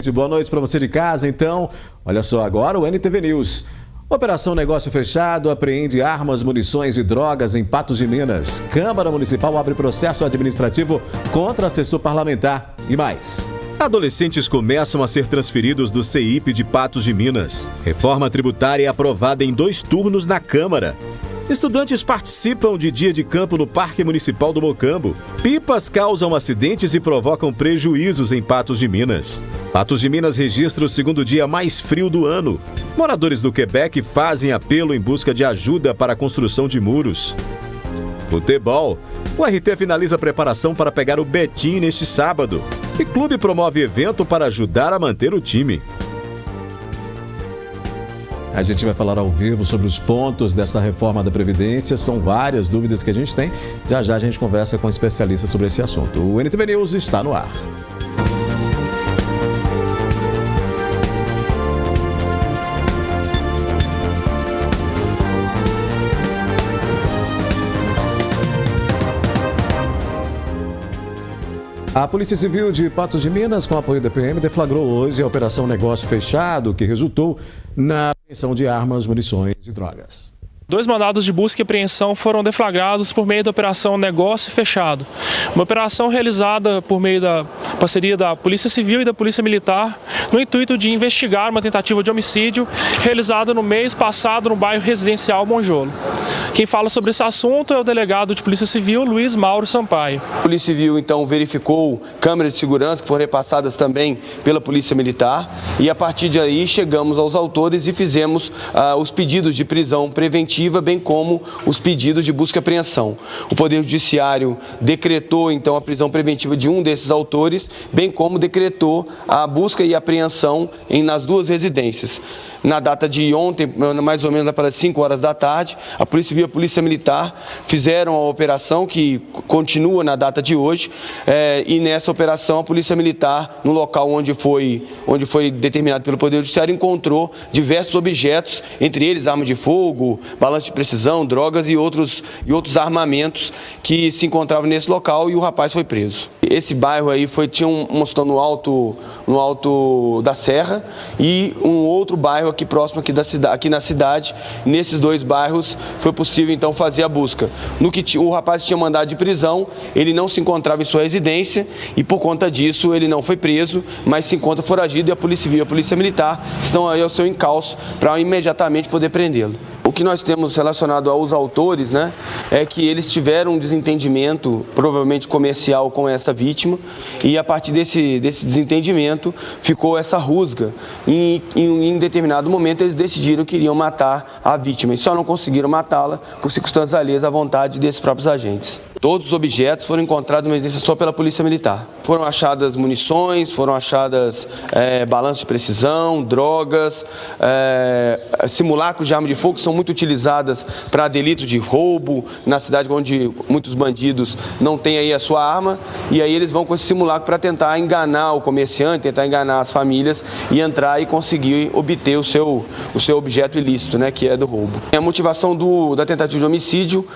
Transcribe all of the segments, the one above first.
Boa noite para você de casa, então. Olha só agora o NTV News. Operação Negócio Fechado apreende armas, munições e drogas em Patos de Minas. Câmara Municipal abre processo administrativo contra assessor parlamentar e mais. Adolescentes começam a ser transferidos do CEIP de Patos de Minas. Reforma tributária é aprovada em 2 turnos na Câmara. Estudantes participam de dia de campo no Parque Municipal do Mocambo. Pipas causam acidentes e provocam prejuízos em Patos de Minas. Patos de Minas registra o segundo dia mais frio do ano. Moradores do Quebec fazem apelo em busca de ajuda para a construção de muros. Futebol. O RT finaliza a preparação para pegar o Betim neste sábado. E clube promove evento para ajudar a manter o time. A gente vai falar ao vivo sobre os pontos dessa reforma da Previdência. São várias dúvidas que a gente tem. Já já a gente conversa com especialistas sobre esse assunto. O NTV News está no ar. A Polícia Civil de Patos de Minas, com apoio da PM, deflagrou hoje a Operação Negócio Fechado, que resultou na apreensão de armas, munições e drogas. 2 mandados de busca e apreensão foram deflagrados por meio da Operação Negócio Fechado. Uma operação realizada por meio da parceria da Polícia Civil e da Polícia Militar, no intuito de investigar uma tentativa de homicídio realizada no mês passado no bairro residencial Monjolo. Quem fala sobre esse assunto é o delegado de Polícia Civil, Luiz Mauro Sampaio. A Polícia Civil, então, verificou câmeras de segurança que foram repassadas também pela Polícia Militar e, a partir de aí, chegamos aos autores e fizemos os pedidos de prisão preventiva, bem como os pedidos de busca e apreensão. O Poder Judiciário decretou, então, a prisão preventiva de um desses autores, bem como decretou a busca e apreensão nas 2 residências. Na data de ontem, mais ou menos para as 5 horas da tarde, a Polícia Civil e a Polícia Militar fizeram a operação que continua na data de hoje e nessa operação a Polícia Militar, no local onde foi determinado pelo Poder Judiciário, encontrou diversos objetos, entre eles armas de fogo, balanço de precisão, drogas e outros armamentos que se encontravam nesse local e o rapaz foi preso. Esse bairro aí tinha um no alto da Serra e um outro bairro aqui próximo aqui na cidade. Nesses 2 bairros foi possível então fazer a busca. No que o rapaz tinha mandado de prisão, ele não se encontrava em sua residência e por conta disso ele não foi preso, mas se encontra foragido e a Polícia Civil e a Polícia Militar estão aí ao seu encalço para imediatamente poder prendê-lo. O que nós temos relacionado aos autores, é que eles tiveram um desentendimento, provavelmente comercial, com essa vítima e a partir desse desentendimento ficou essa rusga e em determinado momento eles decidiram que iriam matar a vítima e só não conseguiram matá-la por circunstâncias alheias à vontade desses próprios agentes. Todos os objetos foram encontrados numa residência só pela Polícia Militar. Foram achadas munições, foram achadas balanços de precisão, drogas, simulacros de arma de fogo que são muito utilizadas para delitos de roubo, na cidade onde muitos bandidos não têm aí a sua arma, e aí eles vão com esse simulacro para tentar enganar o comerciante, tentar enganar as famílias e entrar e conseguir obter o seu objeto ilícito, que é do roubo. A motivação da tentativa de homicídio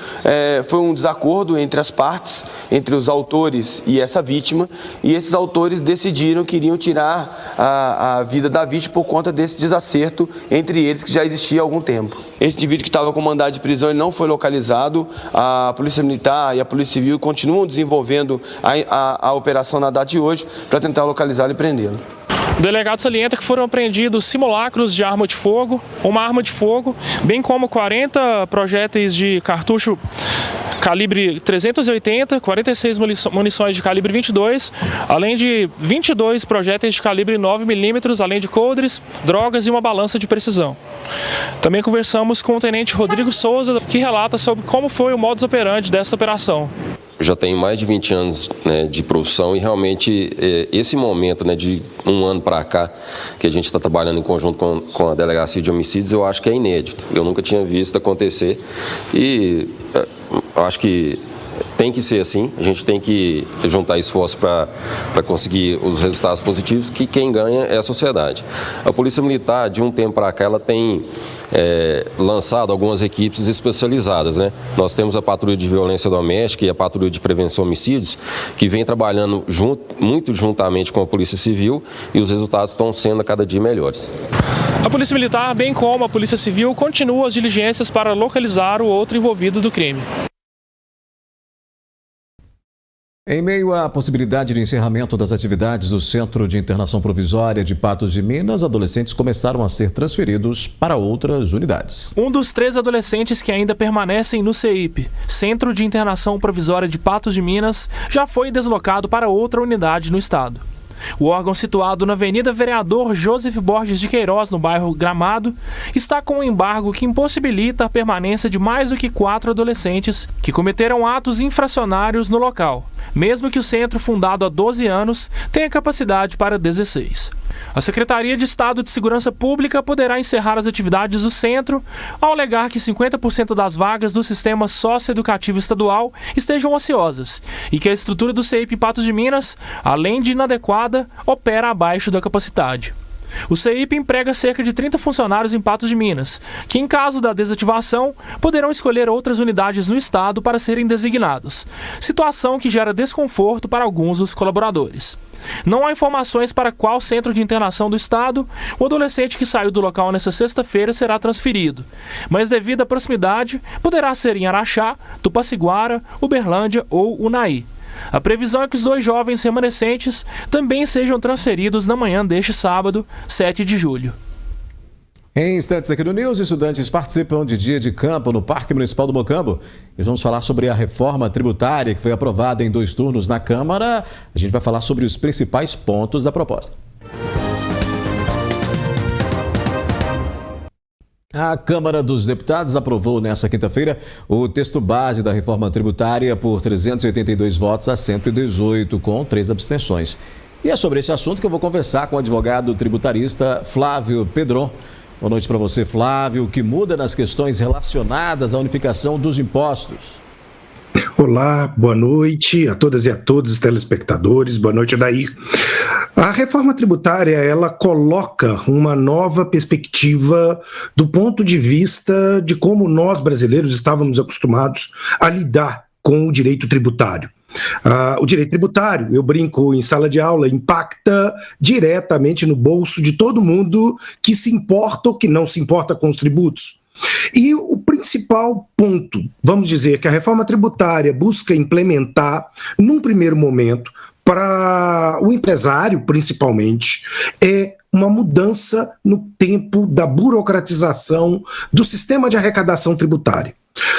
foi um desacordo entre as partes, entre os autores e essa vítima, e esses autores decidiram que iriam tirar a vida da vítima por conta desse desacerto entre eles que já existia há algum tempo. Esse indivíduo que estava com mandado de prisão ele não foi localizado. A Polícia Militar e a Polícia Civil continuam desenvolvendo a operação na data de hoje para tentar localizá-lo e prendê-lo. O delegado salienta que foram apreendidos simulacros de arma de fogo, uma arma de fogo, bem como 40 projéteis de cartucho calibre 380, 46 munições de calibre 22, além de 22 projéteis de calibre 9 mm, além de coldres, drogas e uma balança de precisão. Também conversamos com o tenente Rodrigo Souza, que relata sobre como foi o modus operandi dessa operação. Eu já tenho mais de 20 anos de profissão e realmente esse momento de um ano para cá que a gente está trabalhando em conjunto com a Delegacia de Homicídios, eu acho que é inédito. Eu nunca tinha visto acontecer e eu acho que tem que ser assim, a gente tem que juntar esforço para conseguir os resultados positivos, que quem ganha é a sociedade. A Polícia Militar, de um tempo para cá, ela tem lançado algumas equipes especializadas, né? Nós temos a Patrulha de Violência Doméstica e a Patrulha de Prevenção a Homicídios, que vem trabalhando muito juntamente com a Polícia Civil, e os resultados estão sendo a cada dia melhores. A Polícia Militar, bem como a Polícia Civil, continua as diligências para localizar o outro envolvido do crime. Em meio à possibilidade de encerramento das atividades do Centro de Internação Provisória de Patos de Minas, adolescentes começaram a ser transferidos para outras unidades. Um dos 3 adolescentes que ainda permanecem no CEIP, Centro de Internação Provisória de Patos de Minas, já foi deslocado para outra unidade no estado. O órgão, situado na Avenida Vereador Joseph Borges de Queiroz, no bairro Gramado, está com um embargo que impossibilita a permanência de mais do que 4 adolescentes que cometeram atos infracionários no local, mesmo que o centro, fundado há 12 anos, tenha capacidade para 16. A Secretaria de Estado de Segurança Pública poderá encerrar as atividades do centro ao alegar que 50% das vagas do sistema socioeducativo estadual estejam ociosas e que a estrutura do CEIP em Patos de Minas, além de inadequada, opera abaixo da capacidade. O CEIP emprega cerca de 30 funcionários em Patos de Minas, que, em caso da desativação, poderão escolher outras unidades no estado para serem designados, situação que gera desconforto para alguns dos colaboradores. Não há informações para qual centro de internação do estado o adolescente que saiu do local nesta sexta-feira será transferido, mas devido à proximidade, poderá ser em Araxá, Tupaciguara, Uberlândia ou Unai. A previsão é que os 2 jovens remanescentes também sejam transferidos na manhã deste sábado, 7 de julho. Em instantes aqui no News, estudantes participam de dia de campo no Parque Municipal do Mocambo. E vamos falar sobre a reforma tributária que foi aprovada em 2 turnos na Câmara. A gente vai falar sobre os principais pontos da proposta. A Câmara dos Deputados aprovou nesta quinta-feira o texto base da reforma tributária por 382 votos a 118, com 3 abstenções. E é sobre esse assunto que eu vou conversar com o advogado tributarista Flávio Pedron. Boa noite para você, Flávio. O que muda nas questões relacionadas à unificação dos impostos? Olá, boa noite a todas e a todos os telespectadores. Boa noite, Adair. A reforma tributária, ela coloca uma nova perspectiva do ponto de vista de como nós, brasileiros, estávamos acostumados a lidar com o direito tributário. O direito tributário, eu brinco em sala de aula, impacta diretamente no bolso de todo mundo que se importa ou que não se importa com os tributos. E o principal ponto, vamos dizer, que a reforma tributária busca implementar, num primeiro momento, para o empresário, principalmente, é uma mudança no tempo da burocratização do sistema de arrecadação tributária.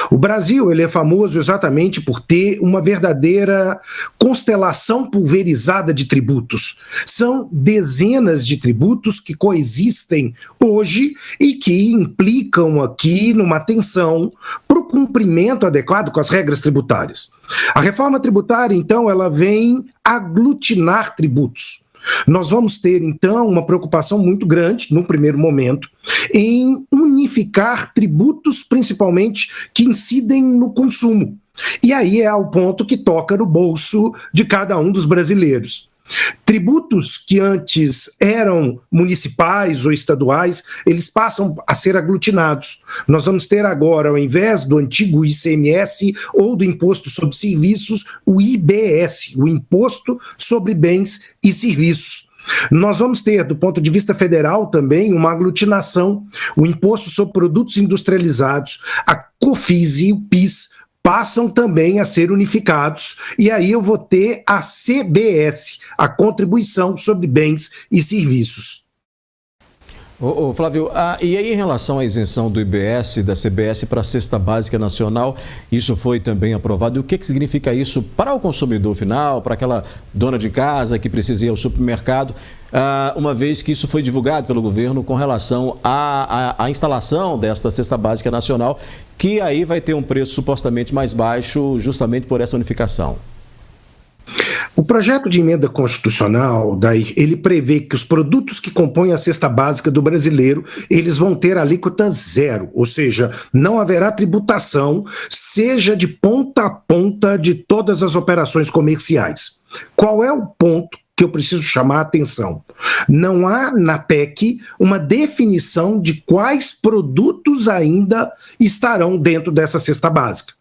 O Brasil, ele é famoso exatamente por ter uma verdadeira constelação pulverizada de tributos. São dezenas de tributos que coexistem hoje e que implicam aqui numa atenção para o cumprimento adequado com as regras tributárias. A reforma tributária, então, ela vem aglutinar tributos. Nós vamos ter, então, uma preocupação muito grande, no primeiro momento, em unificar tributos, principalmente, que incidem no consumo. E aí é o ponto que toca no bolso de cada um dos brasileiros. Tributos que antes eram municipais ou estaduais, eles passam a ser aglutinados. Nós vamos ter agora, ao invés do antigo ICMS ou do Imposto sobre Serviços, o IBS, o Imposto sobre Bens e Serviços. Nós vamos ter, do ponto de vista federal também, uma aglutinação, o Imposto sobre Produtos Industrializados, a COFINS e o PIS, passam também a ser unificados, e aí eu vou ter a CBS, a Contribuição sobre Bens e Serviços. Flávio, e aí em relação à isenção do IBS e da CBS para a cesta básica nacional, isso foi também aprovado. E o que significa isso para o consumidor final, para aquela dona de casa que precisa ir ao supermercado, uma vez que isso foi divulgado pelo governo com relação à instalação desta cesta básica nacional, que aí vai ter um preço supostamente mais baixo justamente por essa unificação? O projeto de emenda constitucional, ele prevê que os produtos que compõem a cesta básica do brasileiro, eles vão ter alíquota zero, ou seja, não haverá tributação, seja de ponta a ponta de todas as operações comerciais. Qual é o ponto que eu preciso chamar a atenção? Não há na PEC uma definição de quais produtos ainda estarão dentro dessa cesta básica.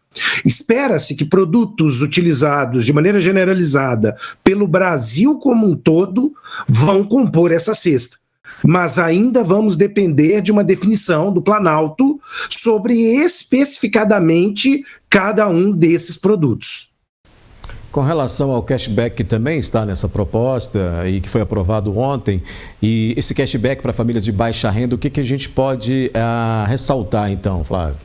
Espera-se que produtos utilizados de maneira generalizada pelo Brasil como um todo vão compor essa cesta. Mas ainda vamos depender de uma definição do Planalto sobre especificadamente cada um desses produtos. Com relação ao cashback que também está nessa proposta e que foi aprovado ontem, e esse cashback para famílias de baixa renda, o que a gente pode ressaltar então, Flávio?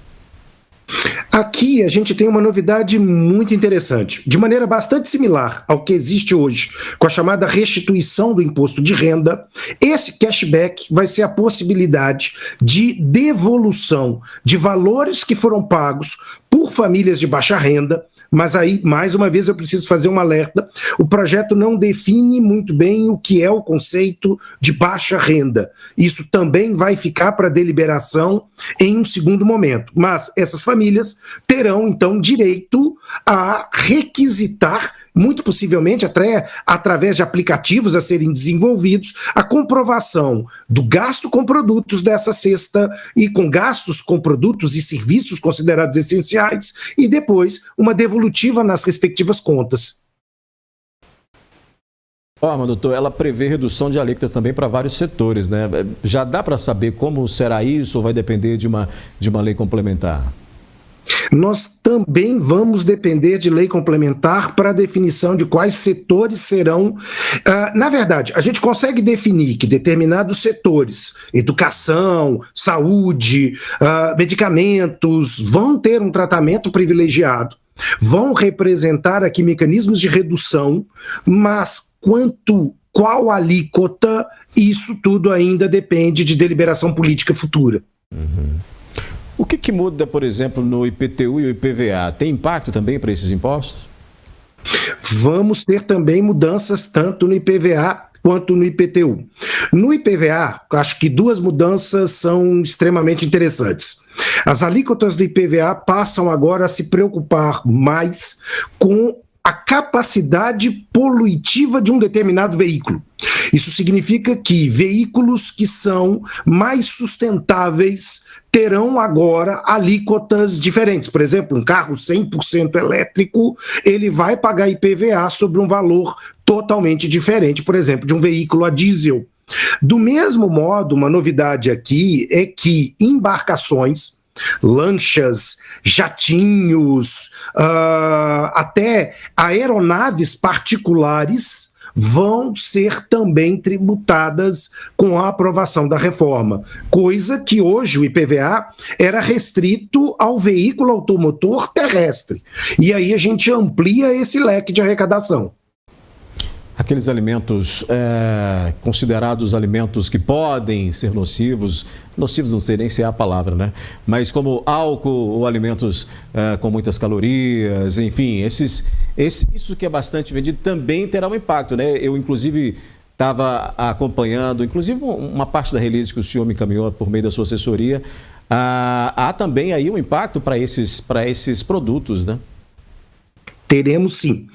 Aqui a gente tem uma novidade muito interessante. De maneira bastante similar ao que existe hoje, com a chamada restituição do imposto de renda, esse cashback vai ser a possibilidade de devolução de valores que foram pagos por famílias de baixa renda. Mas aí, mais uma vez, eu preciso fazer um alerta. O projeto não define muito bem o que é o conceito de baixa renda. Isso também vai ficar para deliberação em um segundo momento. Mas essas famílias terão, então, direito a requisitar, muito possivelmente até através de aplicativos a serem desenvolvidos, a comprovação do gasto com produtos dessa cesta e com gastos com produtos e serviços considerados essenciais e depois uma devolutiva nas respectivas contas. Doutor, ela prevê redução de alíquotas também para vários setores, né? Já dá para saber como será isso ou vai depender de uma lei complementar? Nós também vamos depender de lei complementar para a definição de quais setores serão. Na verdade, a gente consegue definir que determinados setores, educação, saúde, medicamentos, vão ter um tratamento privilegiado, vão representar aqui mecanismos de redução, mas qual alíquota, isso tudo ainda depende de deliberação política futura. Uhum. O que muda, por exemplo, no IPTU e o IPVA? Tem impacto também para esses impostos? Vamos ter também mudanças tanto no IPVA quanto no IPTU. No IPVA, acho que duas mudanças são extremamente interessantes. As alíquotas do IPVA passam agora a se preocupar mais com a capacidade poluitiva de um determinado veículo. Isso significa que veículos que são mais sustentáveis terão agora alíquotas diferentes. Por exemplo, um carro 100% elétrico, ele vai pagar IPVA sobre um valor totalmente diferente, por exemplo, de um veículo a diesel. Do mesmo modo, uma novidade aqui é que embarcações, lanchas, jatinhos, até aeronaves particulares vão ser também tributadas com a aprovação da reforma, coisa que hoje o IPVA era restrito ao veículo automotor terrestre. E aí a gente amplia esse leque de arrecadação. Aqueles alimentos considerados alimentos que podem ser nocivos não sei nem se é a palavra, né? Mas como álcool ou alimentos com muitas calorias, enfim, isso que é bastante vendido também terá um impacto, né? Eu, inclusive, estava acompanhando, inclusive uma parte da release que o senhor me encaminhou por meio da sua assessoria, há também aí um impacto para esses produtos, né? Teremos sim.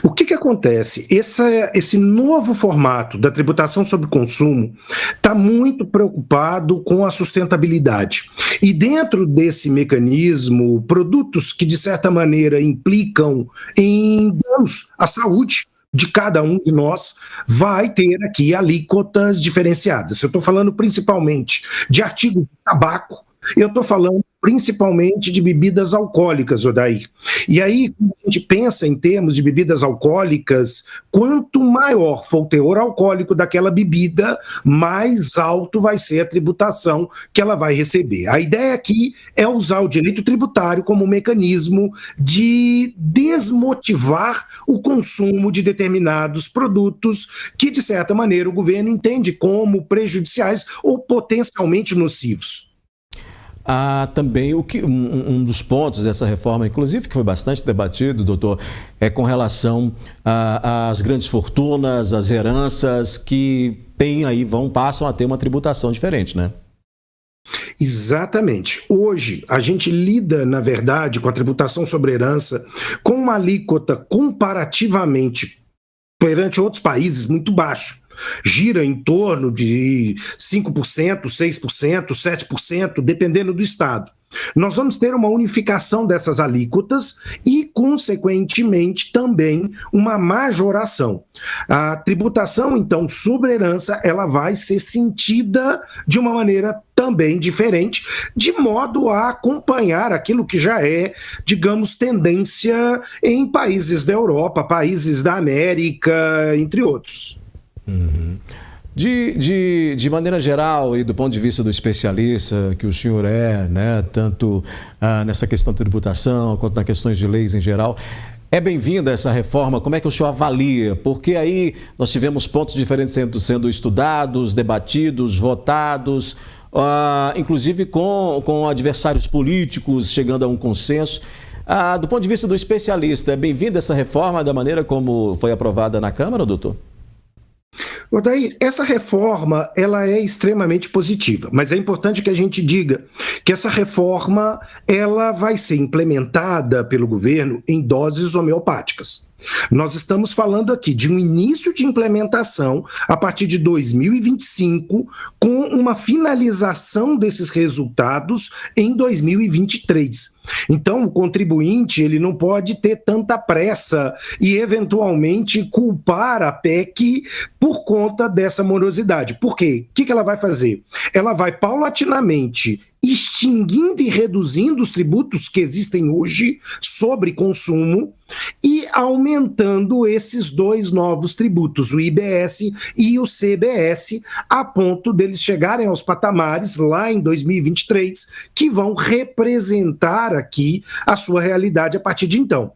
O que acontece? Esse novo formato da tributação sobre consumo está muito preocupado com a sustentabilidade. E dentro desse mecanismo, produtos que de certa maneira implicam em danos à saúde de cada um de nós vai ter aqui alíquotas diferenciadas. Eu estou falando principalmente de artigos de tabaco, eu estou falando principalmente de bebidas alcoólicas, Odair. E aí, quando a gente pensa em termos de bebidas alcoólicas, quanto maior for o teor alcoólico daquela bebida, mais alto vai ser a tributação que ela vai receber. A ideia aqui é usar o direito tributário como um mecanismo de desmotivar o consumo de determinados produtos que, de certa maneira, o governo entende como prejudiciais ou potencialmente nocivos. também um dos pontos dessa reforma, inclusive, que foi bastante debatido, doutor, é com relação às grandes fortunas, às heranças que passam a ter uma tributação diferente, né? Exatamente. Hoje, a gente lida, na verdade, com a tributação sobre herança com uma alíquota comparativamente perante outros países muito baixa. Gira em torno de 5%, 6%, 7%, dependendo do estado. Nós vamos ter uma unificação dessas alíquotas e, consequentemente, também uma majoração. A tributação, então, sobre herança, ela vai ser sentida de uma maneira também diferente, de modo a acompanhar aquilo que já é, digamos, tendência em países da Europa, países da América, entre outros. Uhum. De maneira geral e do ponto de vista do especialista que o senhor é, né, tanto nessa questão de tributação quanto nas questões de leis em geral, é bem-vinda essa reforma? Como é que o senhor avalia? Porque aí nós tivemos pontos diferentes sendo estudados, debatidos, votados, inclusive com adversários políticos chegando a um consenso. Do ponto de vista do especialista, é bem-vinda essa reforma da maneira como foi aprovada na Câmara, doutor? Daí, essa reforma ela é extremamente positiva, mas é importante que a gente diga que essa reforma ela vai ser implementada pelo governo em doses homeopáticas. Nós estamos falando aqui de um início de implementação a partir de 2025, com uma finalização desses resultados em 2023. Então, o contribuinte ele não pode ter tanta pressa e, eventualmente, culpar a PEC por conta dessa morosidade. Por quê? O que ela vai fazer? Ela vai paulatinamente extinguindo e reduzindo os tributos que existem hoje sobre consumo e aumentando esses dois novos tributos, o IBS e o CBS, a ponto deles chegarem aos patamares lá em 2023, que vão representar aqui a sua realidade a partir de então.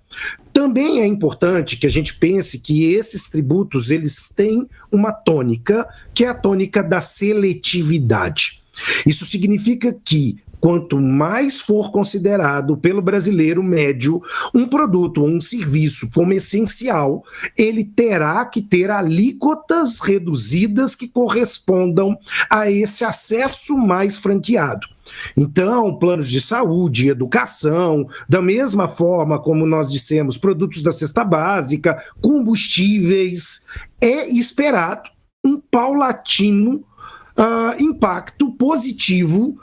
Também é importante que a gente pense que esses tributos eles têm uma tônica, que é a tônica da seletividade. Isso significa que, quanto mais for considerado pelo brasileiro médio um produto ou um serviço como essencial, ele terá que ter alíquotas reduzidas que correspondam a esse acesso mais franqueado. Então, planos de saúde, educação, da mesma forma como nós dissemos, produtos da cesta básica, combustíveis, é esperado um paulatino impacto positivo,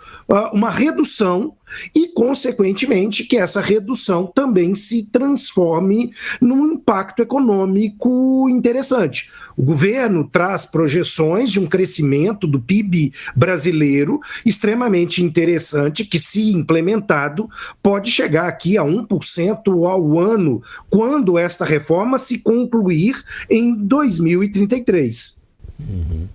uma redução e, consequentemente, que essa redução também se transforme num impacto econômico interessante. O governo traz projeções de um crescimento do PIB brasileiro extremamente interessante, que, se implementado, pode chegar aqui a 1% ao ano, quando esta reforma se concluir em 2033. Uhum.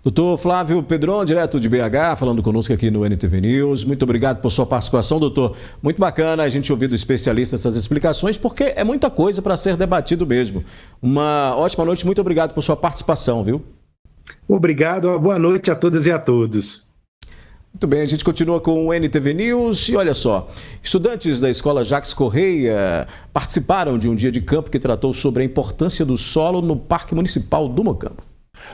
Doutor Flávio Pedron, direto de BH, falando conosco aqui no NTV News. Muito obrigado por sua participação, doutor. Muito bacana a gente ouvir do especialista essas explicações, porque é muita coisa para ser debatido mesmo. Uma ótima noite, muito obrigado por sua participação, viu? Obrigado, boa noite a todas e a todos. Muito bem, a gente continua com o NTV News e olha só, estudantes da Escola Jacques Correia participaram de um dia de campo que tratou sobre a importância do solo no Parque Municipal do Mocambo.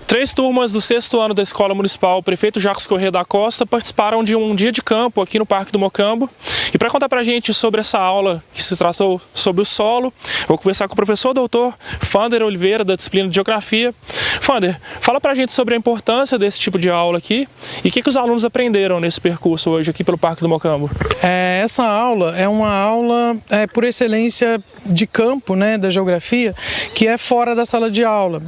3 turmas do 6º ano da Escola Municipal Prefeito Jacques Correia da Costa participaram de um dia de campo aqui no Parque do Mocambo. E para contar para a gente sobre essa aula que se tratou sobre o solo, eu vou conversar com o professor doutor Fander Oliveira, da disciplina de Geografia. Fander, fala para a gente sobre a importância desse tipo de aula aqui e o que os alunos aprenderam nesse percurso hoje aqui pelo Parque do Mocambo. Essa aula é uma aula por excelência de campo, né, da geografia, que é fora da sala de aula.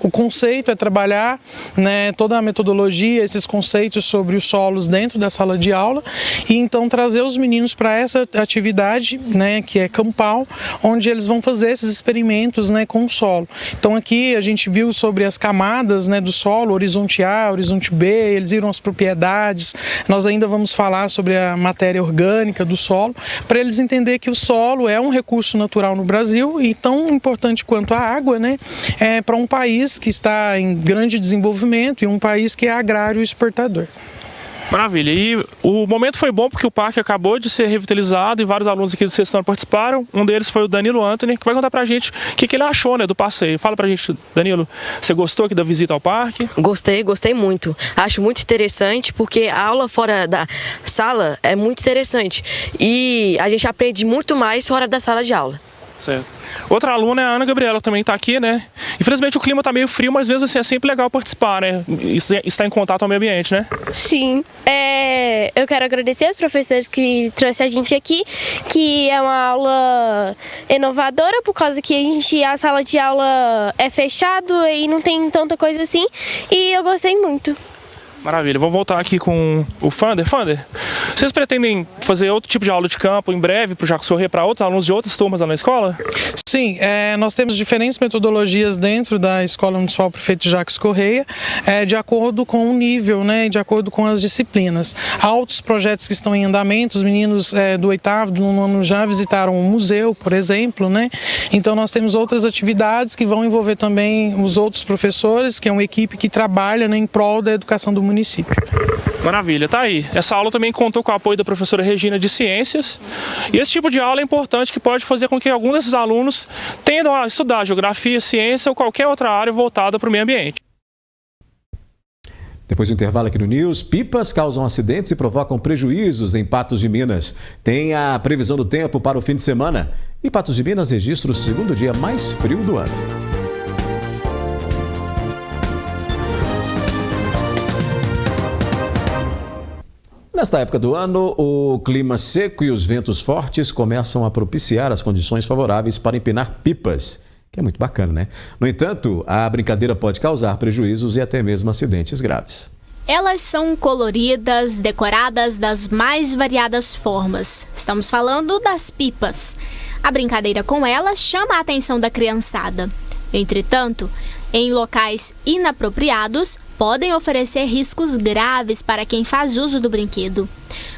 O conceito é trabalhar, né, toda a metodologia, esses conceitos sobre os solos dentro da sala de aula e então trazer os meninos para essa atividade, né, que é campal, onde eles vão fazer esses experimentos, né, com o solo. Então aqui a gente viu sobre as camadas, né, do solo, horizonte A, horizonte B, eles viram as propriedades, nós ainda vamos falar sobre a matéria orgânica do solo, para eles entenderem que o solo é um recurso natural no Brasil e tão importante quanto a água, né, para um país que está em grande desenvolvimento e um país que é agrário e exportador. Maravilha. E o momento foi bom porque o parque acabou de ser revitalizado e vários alunos aqui do sexto ano participaram. Um deles foi o Danilo Anthony, que vai contar pra gente o que ele achou, né, do passeio. Fala pra gente, Danilo, você gostou aqui da visita ao parque? Gostei muito. Acho muito interessante porque a aula fora da sala é muito interessante. E a gente aprende muito mais fora da sala de aula. Certo. Outra aluna é a Ana Gabriela, também está aqui, né? Infelizmente o clima está meio frio, mas mesmo assim é sempre legal participar, né? Estar em contato com o meio ambiente, né? Sim. Eu quero agradecer aos professores que trouxeram a gente aqui, que é uma aula inovadora, por causa que a sala de aula é fechada e não tem tanta coisa assim. E eu gostei muito. Maravilha, vou voltar aqui com o Fander. Fander, vocês pretendem fazer outro tipo de aula de campo em breve para o Jacques Sorré, para outros alunos de outras turmas lá na escola? Sim, nós temos diferentes metodologias dentro da Escola Municipal Prefeito Jacques Correia, de acordo com o nível, né, de acordo com as disciplinas. Há outros projetos que estão em andamento, os meninos do 8º, do 9º ano já visitaram o museu, por exemplo, né? Então nós temos outras atividades que vão envolver também os outros professores, que é uma equipe que trabalha, né, em prol da educação do município. Maravilha, tá aí. Essa aula também contou com o apoio da professora Regina de Ciências. E esse tipo de aula é importante, que pode fazer com que algum desses alunos tendam a estudar geografia, ciência ou qualquer outra área voltada para o meio ambiente. Depois do intervalo aqui no News, pipas causam acidentes e provocam prejuízos em Patos de Minas. Tem a previsão do tempo para o fim de semana. E Patos de Minas registra o segundo dia mais frio do ano. Nesta época do ano, o clima seco e os ventos fortes começam a propiciar as condições favoráveis para empinar pipas, que é muito bacana, né? No entanto, a brincadeira pode causar prejuízos e até mesmo acidentes graves. Elas são coloridas, decoradas das mais variadas formas. Estamos falando das pipas. A brincadeira com elas chama a atenção da criançada. Entretanto, em locais inapropriados, podem oferecer riscos graves para quem faz uso do brinquedo.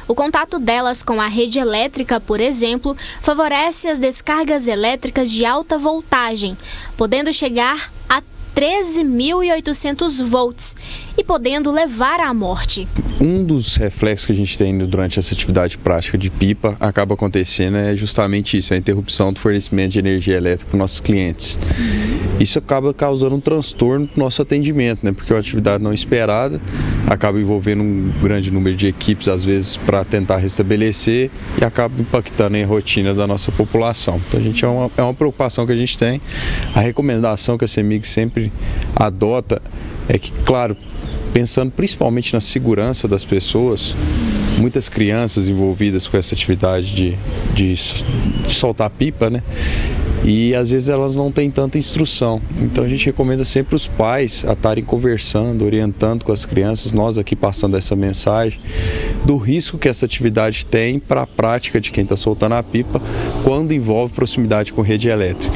O contato delas com a rede elétrica, por exemplo, favorece as descargas elétricas de alta voltagem, podendo chegar a 13.800 volts e podendo levar à morte. Um dos reflexos que a gente tem durante essa atividade prática de pipa acaba acontecendo é justamente isso, a interrupção do fornecimento de energia elétrica para os nossos clientes. Isso acaba causando um transtorno para o nosso atendimento, né? Porque é uma atividade não esperada, acaba envolvendo um grande número de equipes, às vezes, para tentar restabelecer e acaba impactando a rotina da nossa população. Então, é uma preocupação que a gente tem. A recomendação que a CEMIG sempre adota é que, claro, pensando principalmente na segurança das pessoas, muitas crianças envolvidas com essa atividade de soltar pipa, né? E às vezes elas não têm tanta instrução. Então a gente recomenda sempre os pais a estarem conversando, orientando com as crianças, nós aqui passando essa mensagem, do risco que essa atividade tem para a prática de quem está soltando a pipa quando envolve proximidade com rede elétrica.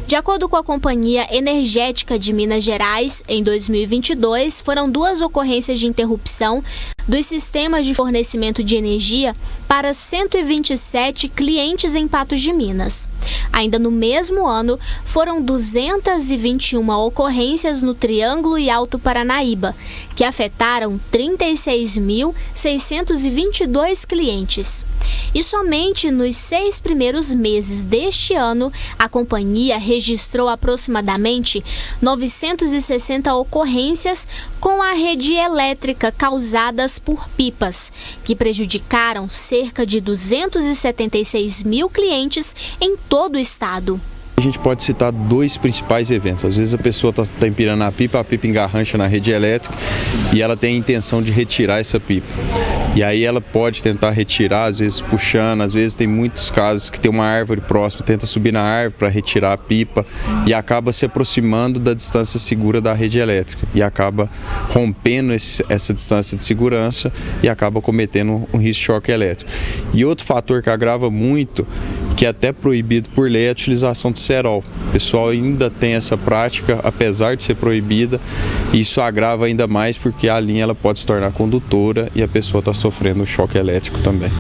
De acordo com a Companhia Energética de Minas Gerais, em 2022 foram 2 ocorrências de interrupção dos sistemas de fornecimento de energia para 127 clientes em Patos de Minas. Ainda no mesmo ano, foram 221 ocorrências no Triângulo e Alto Paranaíba, que afetaram 36.622 clientes. E somente nos 6 primeiros meses deste ano, a companhia registrou aproximadamente 960 ocorrências com a rede elétrica causadas por pipas, que prejudicaram cerca de 276 mil clientes em todo o estado. A gente pode citar 2 principais eventos. Às vezes a pessoa está empinando a pipa engarrancha na rede elétrica e ela tem a intenção de retirar essa pipa. E aí ela pode tentar retirar, às vezes puxando, às vezes tem muitos casos que tem uma árvore próxima, tenta subir na árvore para retirar a pipa e acaba se aproximando da distância segura da rede elétrica e acaba rompendo essa distância de segurança e acaba cometendo um risco de choque elétrico. E outro fator que agrava muito, que é até proibido por lei a utilização de cerol. O pessoal ainda tem essa prática, apesar de ser proibida, e isso agrava ainda mais porque a linha ela pode se tornar condutora e a pessoa está sofrendo choque elétrico também.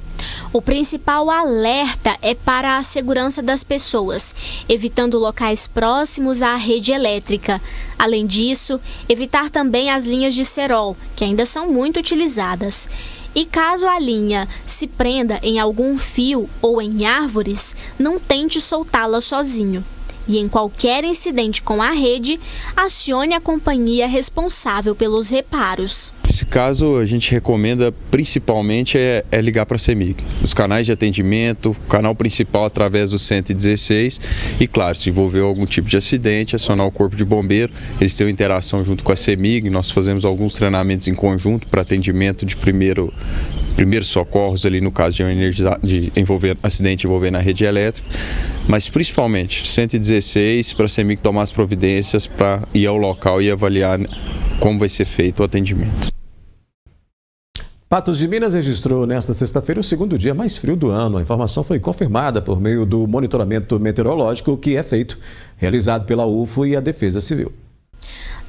O principal alerta é para a segurança das pessoas, evitando locais próximos à rede elétrica. Além disso, evitar também as linhas de cerol, que ainda são muito utilizadas. E caso a linha se prenda em algum fio ou em árvores, não tente soltá-la sozinho. E em qualquer incidente com a rede, acione a companhia responsável pelos reparos. Nesse caso, a gente recomenda principalmente é ligar para a CEMIG. Os canais de atendimento, o canal principal através do 116 e, claro, se envolver algum tipo de acidente, acionar o Corpo de Bombeiro. Eles têm uma interação junto com a CEMIG, nós fazemos alguns treinamentos em conjunto para atendimento de primeiros socorros ali no caso de envolver acidente envolvendo a rede elétrica, mas principalmente 116 para a CEMIG tomar as providências para ir ao local e avaliar como vai ser feito o atendimento. Patos de Minas registrou nesta sexta-feira o segundo dia mais frio do ano. A informação foi confirmada por meio do monitoramento meteorológico que é feito, realizado pela UFO e a Defesa Civil.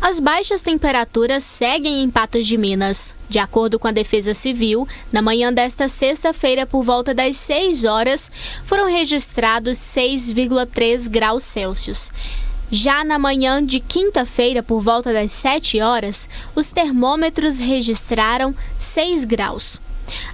As baixas temperaturas seguem em Patos de Minas. De acordo com a Defesa Civil, na manhã desta sexta-feira, por volta das 6 horas, foram registrados 6,3 graus Celsius. Já na manhã de quinta-feira, por volta das 7 horas, os termômetros registraram 6 graus.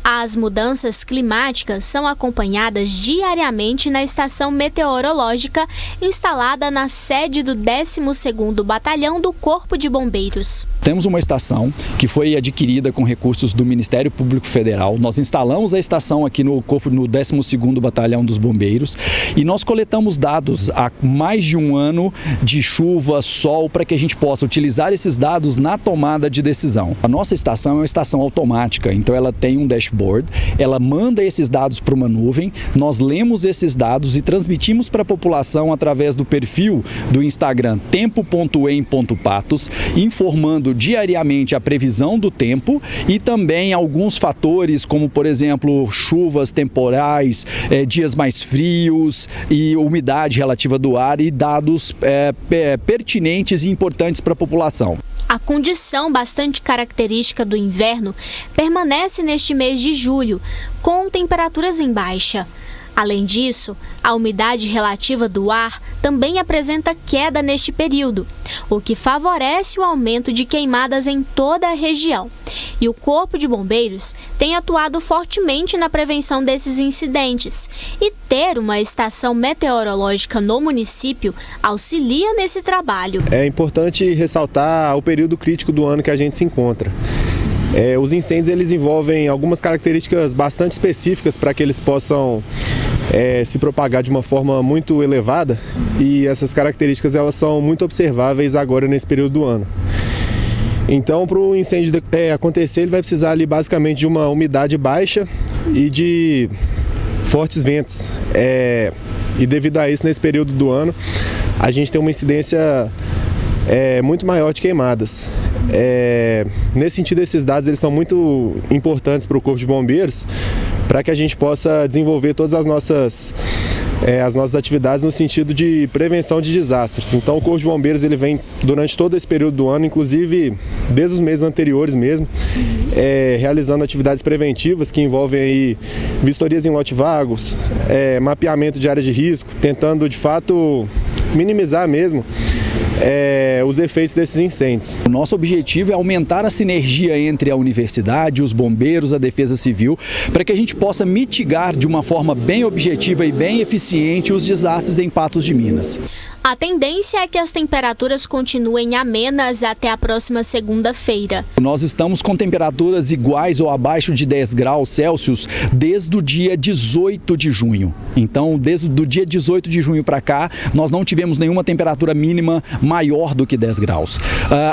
As mudanças climáticas são acompanhadas diariamente na estação meteorológica instalada na sede do 12º Batalhão do Corpo de Bombeiros. Temos uma estação que foi adquirida com recursos do Ministério Público Federal. Nós instalamos a estação aqui no 12º Batalhão dos Bombeiros e nós coletamos dados há mais de um ano de chuva, sol, para que a gente possa utilizar esses dados na tomada de decisão. A nossa estação é uma estação automática, então ela tem um dashboard, ela manda esses dados para uma nuvem, nós lemos esses dados e transmitimos para a população através do perfil do Instagram tempo.em.patos, informando diariamente a previsão do tempo e também alguns fatores como, por exemplo, chuvas temporais, dias mais frios e umidade relativa do ar e dados pertinentes e importantes para a população. A condição bastante característica do inverno permanece neste mês de julho, com temperaturas em baixa. Além disso, a umidade relativa do ar também apresenta queda neste período, o que favorece o aumento de queimadas em toda a região. E o Corpo de Bombeiros tem atuado fortemente na prevenção desses incidentes. E ter uma estação meteorológica no município auxilia nesse trabalho. É importante ressaltar o período crítico do ano que a gente se encontra. Os incêndios eles envolvem algumas características bastante específicas para que eles possam se propagar de uma forma muito elevada e essas características elas são muito observáveis agora nesse período do ano. Então, para o incêndio acontecer, ele vai precisar ali basicamente de uma umidade baixa e de fortes ventos. E devido a isso, nesse período do ano, a gente tem uma incidência muito maior de queimadas. Nesse sentido, esses dados eles são muito importantes para o Corpo de Bombeiros para que a gente possa desenvolver todas as nossas atividades no sentido de prevenção de desastres. Então o Corpo de Bombeiros ele vem durante todo esse período do ano, inclusive desde os meses anteriores mesmo, realizando atividades preventivas que envolvem aí vistorias em lote vagos, mapeamento de áreas de risco, tentando de fato minimizar mesmo os efeitos desses incêndios. O nosso objetivo é aumentar a sinergia entre a universidade, os bombeiros, a Defesa Civil, para que a gente possa mitigar de uma forma bem objetiva e bem eficiente os desastres em Patos de Minas. A tendência é que as temperaturas continuem amenas até a próxima segunda-feira. Nós estamos com temperaturas iguais ou abaixo de 10 graus Celsius desde o dia 18 de junho. Então, desde o dia 18 de junho para cá, nós não tivemos nenhuma temperatura mínima maior do que 10 graus.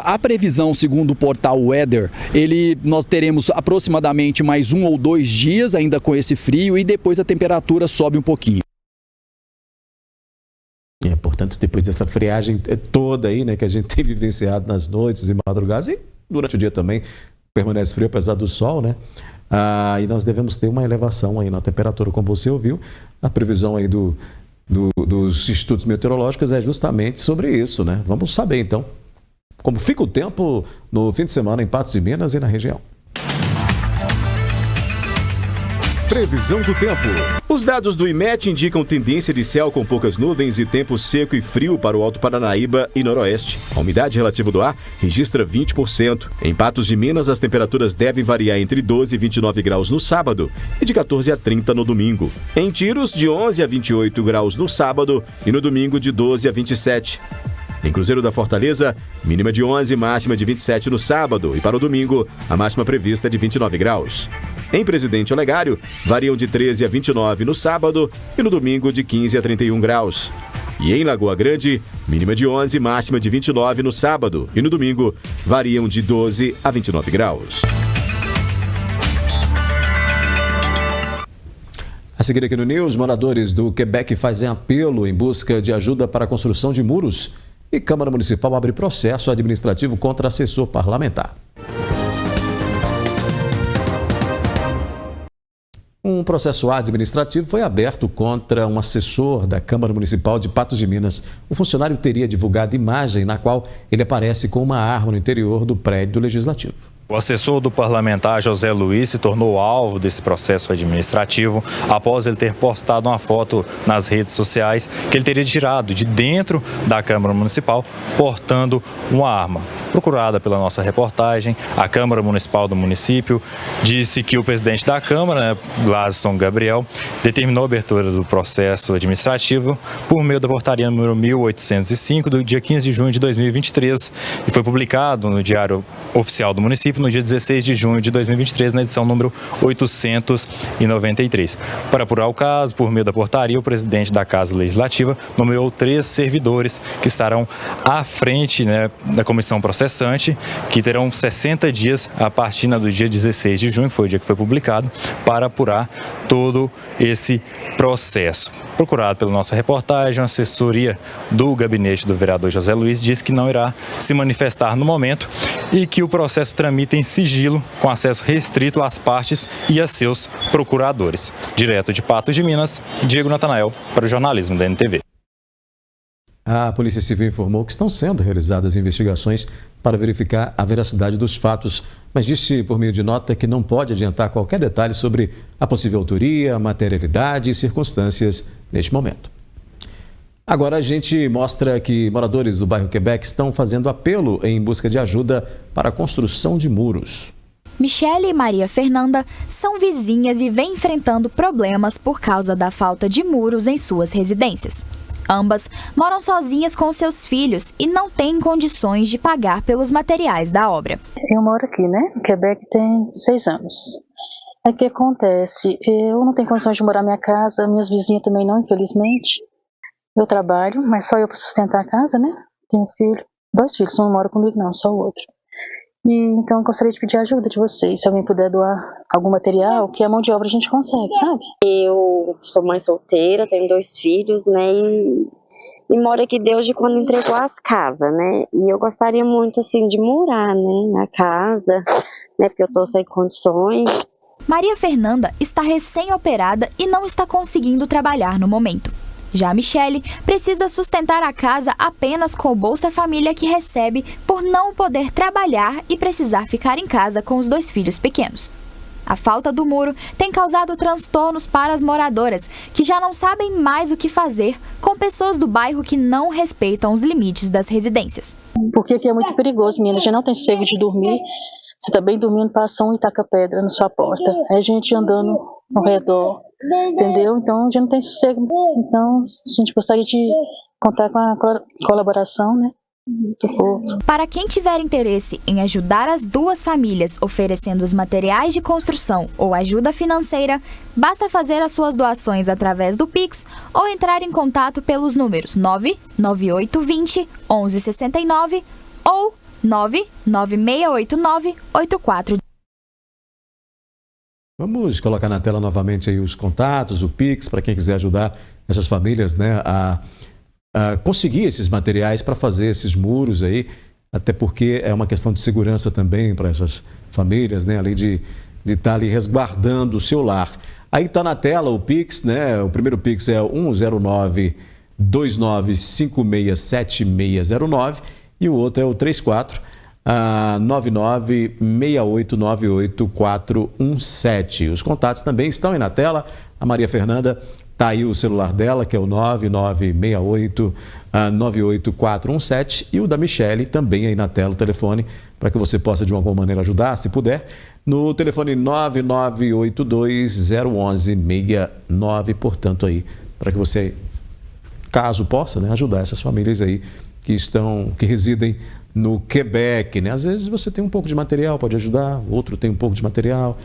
A previsão, segundo o portal Weather, nós teremos aproximadamente mais 1 ou 2 dias ainda com esse frio e depois a temperatura sobe um pouquinho. Portanto, depois dessa friagem toda aí, né, que a gente tem vivenciado nas noites e madrugadas e durante o dia também, permanece frio apesar do sol, né? E nós devemos ter uma elevação aí na temperatura, como você ouviu. A previsão aí dos institutos meteorológicos é justamente sobre isso, né? Vamos saber então como fica o tempo no fim de semana em Patos de Minas e na região. Previsão do tempo. Os dados do IMET indicam tendência de céu com poucas nuvens e tempo seco e frio para o Alto Paranaíba e Noroeste. A umidade relativa do ar registra 20%. Em Patos de Minas, as temperaturas devem variar entre 12 e 29 graus no sábado e de 14 a 30 no domingo. Em Tiros, de 11 a 28 graus no sábado e no domingo de 12 a 27. Em Cruzeiro da Fortaleza, mínima de 11, máxima de 27 no sábado e para o domingo, a máxima prevista é de 29 graus. Em Presidente Olegário, variam de 13 a 29 no sábado e no domingo de 15 a 31 graus. E em Lagoa Grande, mínima de 11, máxima de 29 no sábado e no domingo, variam de 12 a 29 graus. A seguir aqui no News, moradores do Quebec fazem apelo em busca de ajuda para a construção de muros e Câmara Municipal abre processo administrativo contra assessor parlamentar. Um processo administrativo foi aberto contra um assessor da Câmara Municipal de Patos de Minas. O funcionário teria divulgado imagem na qual ele aparece com uma arma no interior do prédio do Legislativo. O assessor do parlamentar José Luiz se tornou alvo desse processo administrativo após ele ter postado uma foto nas redes sociais que ele teria tirado de dentro da Câmara Municipal portando uma arma. Procurada pela nossa reportagem, a Câmara Municipal do município disse que o presidente da Câmara, Gladson Gabriel, determinou a abertura do processo administrativo por meio da portaria número 1805 do dia 15 de junho de 2023 e foi publicado no Diário Oficial do município no dia 16 de junho de 2023, na edição número 893. Para apurar o caso, por meio da portaria, o presidente da Casa Legislativa nomeou 3 servidores que estarão à frente, da comissão processante, que terão 60 dias a partir do dia 16 de junho, que foi o dia que foi publicado, para apurar todo esse processo. Procurado pela nossa reportagem, a assessoria do gabinete do vereador José Luiz disse que não irá se manifestar no momento e que o processo tramita em sigilo, com acesso restrito às partes e a seus procuradores. Direto de Patos de Minas, Diego Natanael, para o jornalismo da NTV. A Polícia Civil informou que estão sendo realizadas investigações para verificar a veracidade dos fatos, mas disse por meio de nota que não pode adiantar qualquer detalhe sobre a possível autoria, materialidade e circunstâncias neste momento. Agora a gente mostra que moradores do bairro Quebec estão fazendo apelo em busca de ajuda para a construção de muros. Michele e Maria Fernanda são vizinhas e vêm enfrentando problemas por causa da falta de muros em suas residências. Ambas moram sozinhas com seus filhos e não têm condições de pagar pelos materiais da obra. Eu moro aqui, Quebec tem 6 anos. Aí o que acontece? Eu não tenho condições de morar na minha casa, minhas vizinhas também não, infelizmente. Eu trabalho, mas só eu para sustentar a casa, Tenho filho, 2 filhos, não mora comigo não, só o outro. E então eu gostaria de pedir a ajuda de vocês, se alguém puder doar algum material, que a mão de obra a gente consegue, sabe? Eu sou mãe solteira, tenho 2 filhos, e moro aqui desde quando entregou as casas, E eu gostaria muito, assim, de morar, na casa, porque eu tô sem condições. Maria Fernanda está recém-operada e não está conseguindo trabalhar no momento. Já a Michele precisa sustentar a casa apenas com o Bolsa Família que recebe por não poder trabalhar e precisar ficar em casa com os 2 filhos pequenos. A falta do muro tem causado transtornos para as moradoras, que já não sabem mais o que fazer com pessoas do bairro que não respeitam os limites das residências. Porque aqui é muito perigoso, menina, a gente não tem sossego de dormir. Você tá bem dormindo, passa um e taca pedra na sua porta. É a gente andando ao redor, entendeu? Então a gente não tem sossego. Então a gente gostaria de contar com a colaboração, do povo. Para quem tiver interesse em ajudar as 2 famílias oferecendo os materiais de construção ou ajuda financeira, basta fazer as suas doações através do Pix ou entrar em contato pelos números 99820 1169 ou 99689-84. Vamos colocar na tela novamente aí os contatos, o Pix, para quem quiser ajudar essas famílias a conseguir esses materiais para fazer esses muros aí até porque é uma questão de segurança também para essas famílias, né? Além de estar ali resguardando o seu lar. Aí está na tela o Pix, né? O primeiro Pix é 10929567609 e o outro é o 349968984417. Os contatos também estão aí na tela. A Maria Fernanda está aí o celular dela, que é o 9968984417, e o da Michele também aí na tela, o telefone, para que você possa de alguma maneira ajudar, se puder, no telefone 9982011169, portanto aí, para que você, caso possa, né, ajudar essas famílias aí que residem no Quebec, né? Às vezes você tem um pouco de material, pode ajudar, outro tem um pouco de material,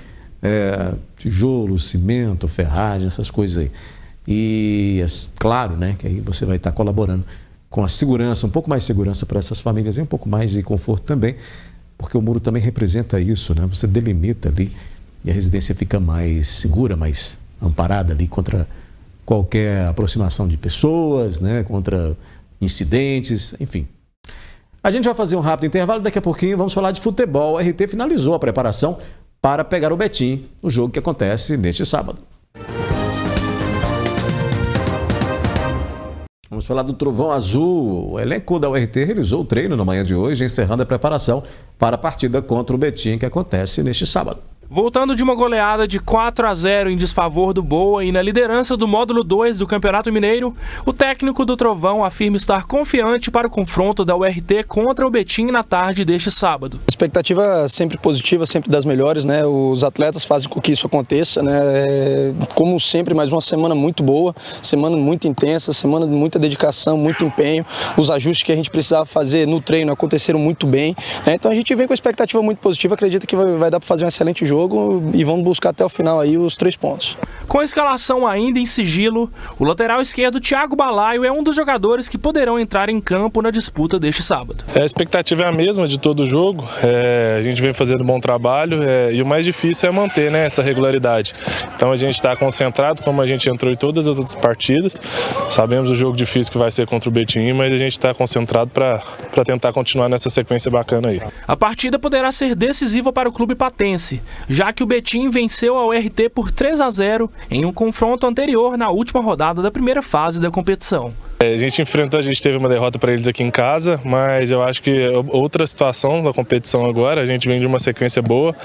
tijolo, cimento, ferragem, essas coisas aí. E claro, né, que aí você vai estar colaborando com a segurança, um pouco mais de segurança para essas famílias e um pouco mais de conforto também, porque o muro também representa isso, né? Você delimita ali e a residência fica mais segura, mais amparada ali contra qualquer aproximação de pessoas, né? Contra incidentes, enfim. A gente vai fazer um rápido intervalo, daqui a pouquinho vamos falar de futebol. O RT finalizou a preparação para pegar o Betim, no jogo que acontece neste sábado. Vamos falar do Trovão Azul. O elenco da URT realizou o treino na manhã de hoje, encerrando a preparação para a partida contra o Betim, que acontece neste sábado. Voltando de uma goleada de 4-0 em desfavor do Boa e na liderança do módulo 2 do Campeonato Mineiro, o técnico do Trovão afirma estar confiante para o confronto da URT contra o Betim na tarde deste sábado. A expectativa sempre positiva, sempre das melhores, né? Os atletas fazem com que isso aconteça, né? Como sempre, mais uma semana muito boa, semana muito intensa, semana de muita dedicação, muito empenho. Os ajustes que a gente precisava fazer no treino aconteceram muito bem, né? Então a gente vem com a expectativa muito positiva, acredita que vai dar para fazer um excelente jogo e vamos buscar até o final aí os 3 pontos. Com a escalação ainda em sigilo, o lateral esquerdo Thiago Balaio é um dos jogadores que poderão entrar em campo na disputa deste sábado. A expectativa é a mesma de todo o jogo, a gente vem fazendo um bom trabalho e o mais difícil é manter, né, essa regularidade. Então a gente está concentrado, como a gente entrou em todas as outras partidas, sabemos o jogo difícil que vai ser contra o Betim, mas a gente está concentrado para tentar continuar nessa sequência bacana aí. A partida poderá ser decisiva para o clube patense, já que o Betim venceu a URT por 3-0 em um confronto anterior na última rodada da primeira fase da competição. A gente teve uma derrota para eles aqui em casa, mas eu acho que outra situação da competição agora, a gente vem de uma sequência boa,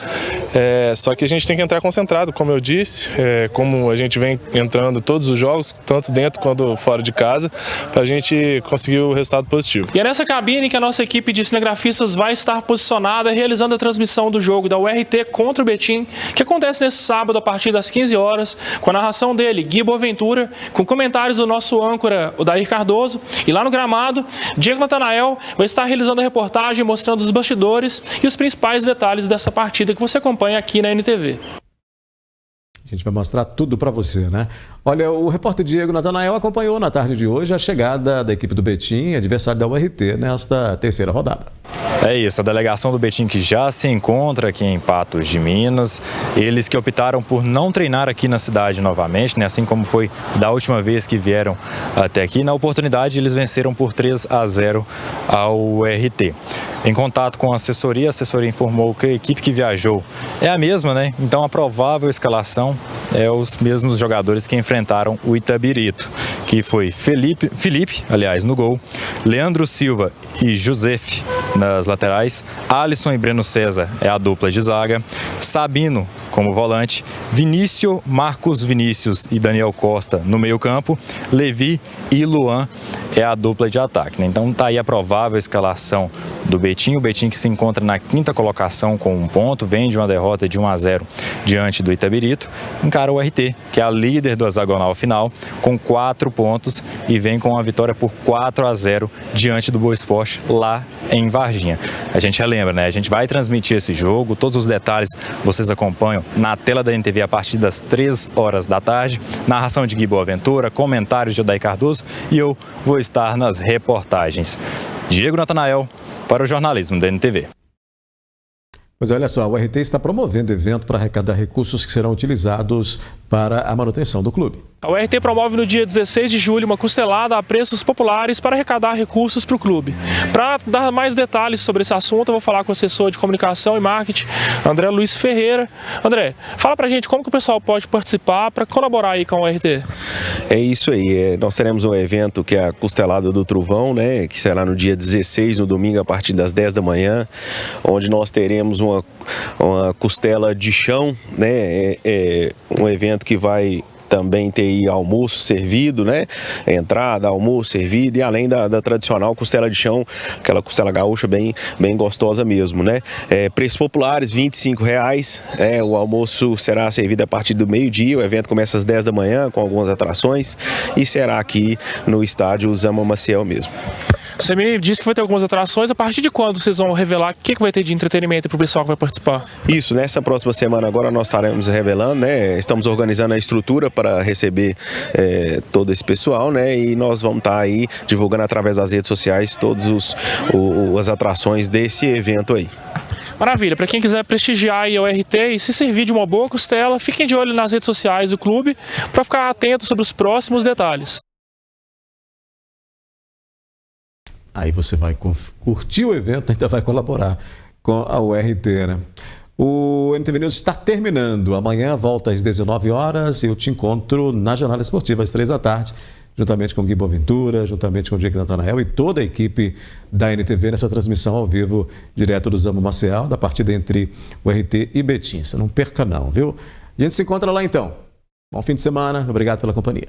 só que a gente tem que entrar concentrado, como eu disse, como a gente vem entrando todos os jogos, tanto dentro quanto fora de casa, para a gente conseguir o resultado positivo. E é nessa cabine que a nossa equipe de cinegrafistas vai estar posicionada, realizando a transmissão do jogo da URT contra o Betim, que acontece nesse sábado a partir das 15 horas, com a narração dele, Gui Boaventura, com comentários do nosso âncora, o Dair Cardoso, e lá no gramado, Diego Natanael vai estar realizando a reportagem, mostrando os bastidores e os principais detalhes dessa partida que você acompanha aqui na NTV. A gente vai mostrar tudo para você, né? Olha, o repórter Diego Natanael acompanhou na tarde de hoje a chegada da equipe do Betim, adversário da URT, nesta terceira rodada. É isso, a delegação do Betim que já se encontra aqui em Patos de Minas, eles que optaram por não treinar aqui na cidade novamente, né, assim como foi da última vez que vieram até aqui. Na oportunidade, eles venceram por 3-0 ao RT. Em contato com a assessoria informou que a equipe que viajou é a mesma, né? Então a provável escalação é os mesmos jogadores que enfrentaram o Itabirito, que foi Felipe, aliás, no gol, Leandro Silva e Josef nas laterais, Alisson e Breno César é a dupla de zaga, Sabino como volante, Marcos Vinícius e Daniel Costa no meio-campo, Levi e Luan é a dupla de ataque, né? Então tá aí a provável escalação do Betim, o Betim que se encontra na 5ª colocação com 1 ponto, vem de uma derrota de 1-0 diante do Itabirito, encara o RT, que é a líder do hexagonal final, com 4 pontos e vem com uma vitória por 4-0 diante do Boa Esporte lá em Varginha. A gente relembra, né? A gente vai transmitir esse jogo, todos os detalhes vocês acompanham na tela da NTV a partir das 3 horas da tarde, narração de Gui Boaventura, comentários de Odair Cardoso e eu vou estar nas reportagens. Diego Natanael para o jornalismo da NTV. Mas olha só, o RT está promovendo evento para arrecadar recursos que serão utilizados para a manutenção do clube. A URT promove no dia 16 de julho uma costelada a preços populares para arrecadar recursos para o clube. Para dar mais detalhes sobre esse assunto, eu vou falar com o assessor de comunicação e marketing, André Luiz Ferreira. André, fala pra gente como que o pessoal pode participar para colaborar aí com a URT. É isso aí, nós teremos um evento que é a Costelada do Trovão, né, que será no dia 16, no domingo, a partir das 10 da manhã, onde nós teremos uma costela de chão, né, um evento que vai também ter aí almoço servido, né? Entrada, almoço servido e além da tradicional costela de chão, aquela costela gaúcha bem gostosa mesmo, né? Preços populares, R$ 25,00. O almoço será servido a partir do meio-dia, o evento começa às 10 da manhã com algumas atrações e será aqui no estádio Zama Maciel mesmo. Você me disse que vai ter algumas atrações. A partir de quando vocês vão revelar o que vai ter de entretenimento para o pessoal que vai participar? Isso, nessa próxima semana agora nós estaremos revelando, né? Estamos organizando a estrutura para receber todo esse pessoal, né? E nós vamos estar aí divulgando através das redes sociais todas as atrações desse evento aí. Maravilha, para quem quiser prestigiar aí o RT e se servir de uma boa costela, fiquem de olho nas redes sociais do clube para ficar atento sobre os próximos detalhes. Aí você vai curtir o evento e ainda vai colaborar com a URT, né? O NTV News está terminando. Amanhã volta às 19 horas e eu te encontro na Jornada Esportiva às 3 da tarde, juntamente com o Gui Boaventura, juntamente com o Diego Natanael e toda a equipe da NTV nessa transmissão ao vivo, direto do Zama Maciel, da partida entre o RT e Betim. Você não perca não, viu? A gente se encontra lá então. Bom fim de semana, obrigado pela companhia.